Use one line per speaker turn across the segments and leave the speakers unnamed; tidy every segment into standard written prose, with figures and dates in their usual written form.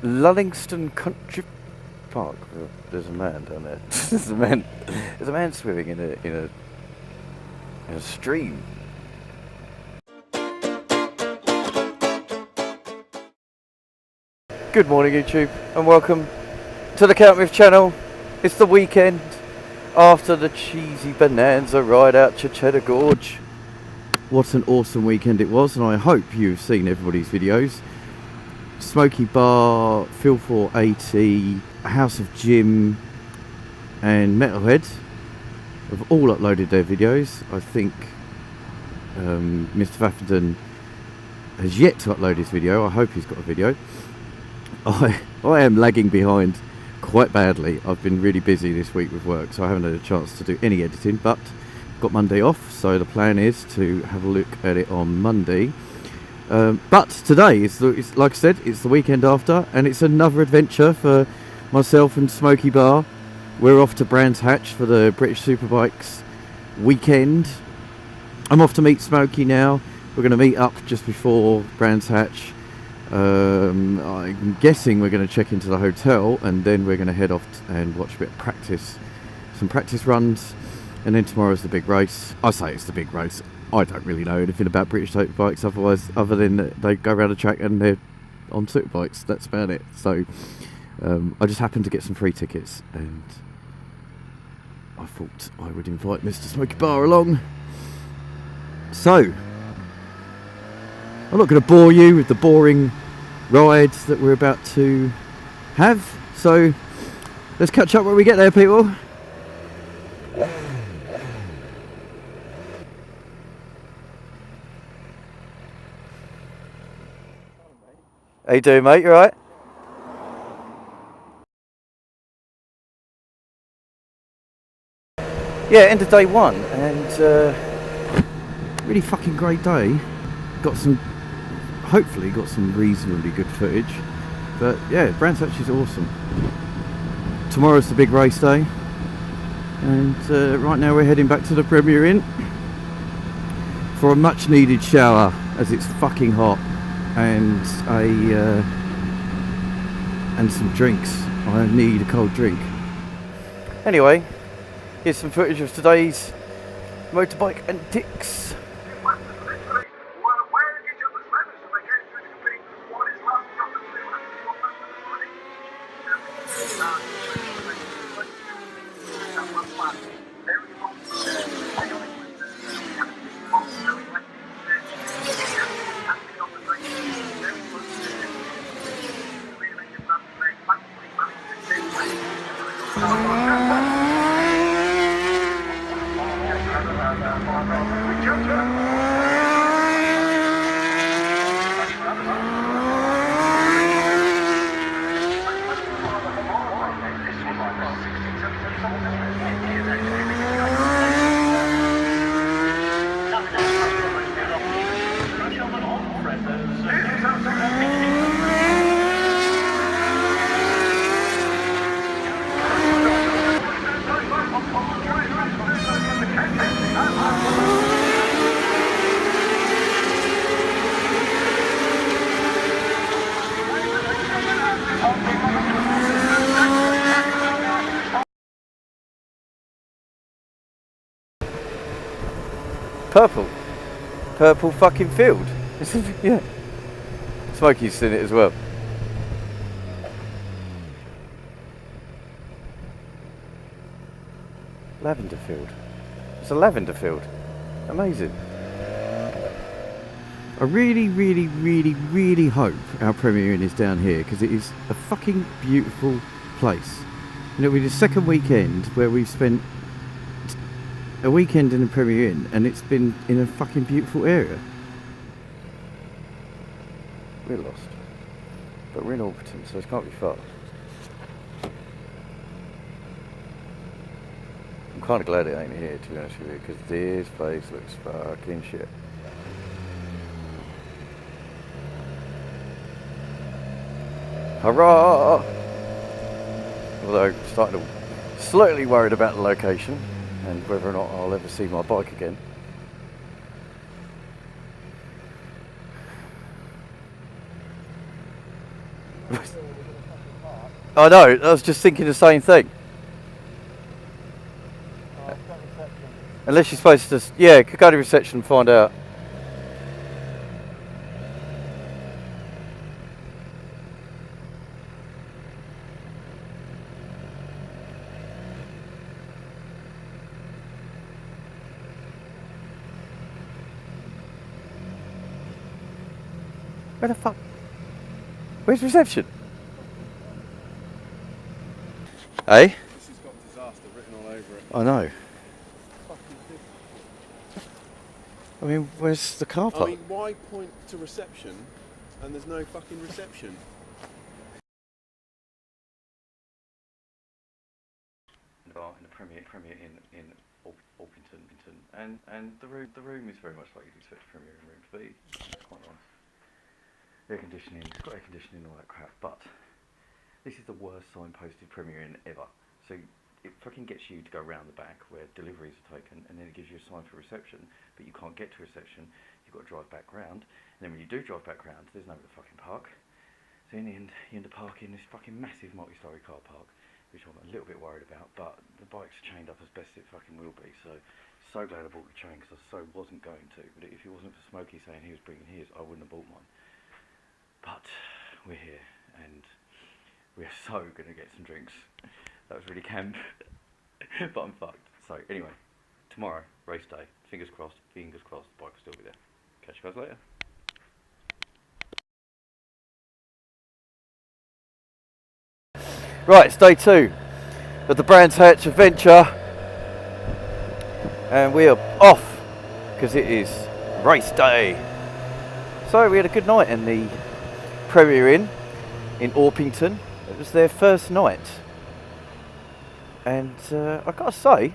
Lullingstone Country Park. There's a man down there. There's a man swimming in a stream. Good morning, YouTube, and welcome to the Count With channel. It's the weekend after the cheesy bonanza ride out to Cheddar Gorge. What an awesome weekend it was, and I hope you've seen everybody's videos. SmokeyBarr, Phil 480, House of Jim and Metalhead have all uploaded their videos. I think Mr. Vaffenden has yet to upload his video. I hope he's got a video. I am lagging behind quite badly. I've been really busy this week with work, so I haven't had a chance to do any editing, but got Monday off, so the plan is to have a look at it on Monday. But today it's like I said, it's the weekend after, and it's another adventure for myself and SmokeyBarr. We're off to Brands Hatch for the British Superbikes weekend. I'm off to meet Smokey now. We're going to meet up just before Brands Hatch. I'm guessing we're going to check into the hotel, and then we're going to head off and watch a bit of practice, some practice runs, and then tomorrow's the big race. I say it's the big race. I don't really know anything about British Superbikes other than that they go around the track and they're on Superbikes. That's about it. So I just happened to get some free tickets, and I thought I would invite Mr. SmokeyBarr along. So I'm not going to bore you with the boring rides that we're about to have. So let's catch up when we get there, people. How you doing, mate? You alright? Yeah, end of day one, and really fucking great day. Hopefully got some reasonably good footage. But yeah, Brands Hatch is awesome. Tomorrow's the big race day, and right now we're heading back to the Premier Inn for a much needed shower, as it's fucking hot. And some drinks. I need a cold drink. Anyway, here's some footage of today's motorbike antics. Purple fucking field. Yeah. Smokey's seen it as well. Lavender Field. It's a lavender field. Amazing. I really hope our Premier Inn is down here, because it is a fucking beautiful place. And it'll be the second weekend where we've spent a weekend in the Premier Inn, and it's been in a fucking beautiful area. We're lost, but we're in Alberton, so it can't be far. I'm kind of glad it ain't here, to be honest with you, because this place looks fucking shit. Hurrah! Although I'm starting to slightly worried about the location and whether or not I'll ever see my bike again. I know, I was just thinking the same thing. Unless you're supposed to, yeah, could go to reception and find out. Where the fuck? Where's reception? Hey?
This has got disaster written all over it.
I know. I mean, where's the car park?
I mean, why point to reception and there's no fucking reception?
In the Premier in Orpington, and the room is very much like you'd expect a Premier Inn room to be. It's quite nice. Air conditioning, it's got air conditioning and all that crap, but this is the worst signposted Premier Inn ever. So it fucking gets you to go round the back where deliveries are taken, and then it gives you a sign for reception, but you can't get to reception. You've got to drive back round, and then when you do drive back round, there's nowhere to fucking park. So in the end, you end up parking this fucking massive multi-storey car park, which I'm a little bit worried about, but the bike's chained up as best it fucking will be, so glad I bought the chain, because I wasn't going to, but if it wasn't for Smokey saying he was bringing his, I wouldn't have bought mine. But we're here, and we're so going to get some drinks. That was really camp, but I'm fucked. So anyway, tomorrow, race day, fingers crossed, the bike will still be there. Catch you guys later. Right, it's day 2 of the Brands Hatch adventure, and we are off because it is race day. So we had a good night in the Premier Inn in Orpington. It was their first night, and I gotta say,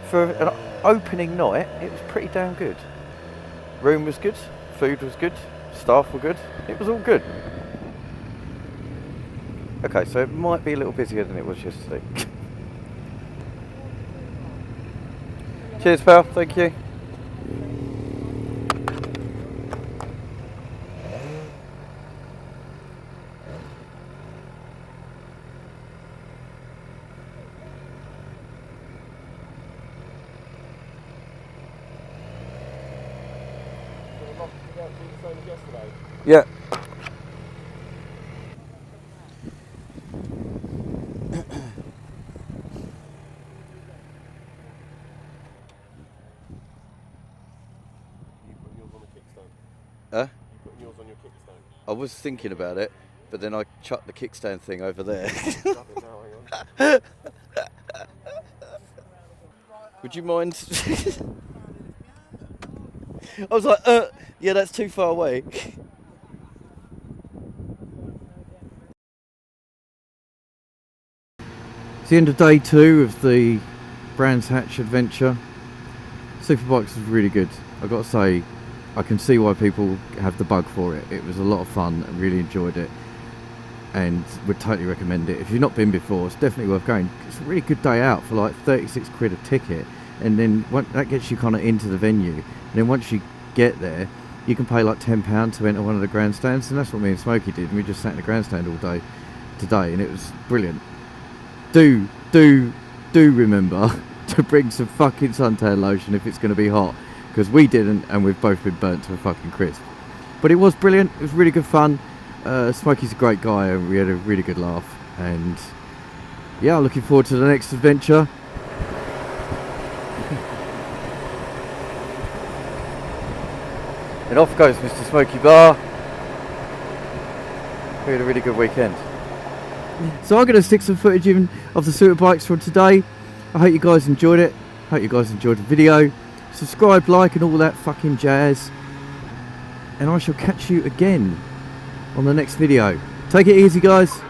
for an opening night, it was pretty damn good. Room was good, food was good, staff were good, it was all good. Okay, so it might be a little busier than it was yesterday. Cheers, pal, thank you. Yeah. Huh?
You putting yours on your kickstand?
I was thinking about it, but then I chucked the kickstand thing over there. Would you mind? I was like, yeah, that's too far away. It's the end of day 2 of the Brands Hatch adventure. Superbikes was really good. I've got to say, I can see why people have the bug for it. It was a lot of fun. I really enjoyed it, and would totally recommend it. If you've not been before, it's definitely worth going. It's a really good day out for like 36 quid a ticket, and then that gets you kind of into the venue. And then once you get there, you can pay like £10 to enter one of the grandstands, and that's what me and Smokey did. And we just sat in the grandstand all day today, and it was brilliant. Do remember to bring some fucking suntan lotion if it's going to be hot, because we didn't, and we've both been burnt to a fucking crisp. But it was brilliant. It was really good fun. Smokey's a great guy, and we had a really good laugh. And yeah, looking forward to the next adventure. And off goes Mr. SmokeyBarr. We had a really good weekend. So I'm going to stick some footage in of the Superbikes from today. I hope you guys enjoyed it. Hope you guys enjoyed the video. Subscribe, like and all that fucking jazz. And I shall catch you again on the next video. Take it easy, guys.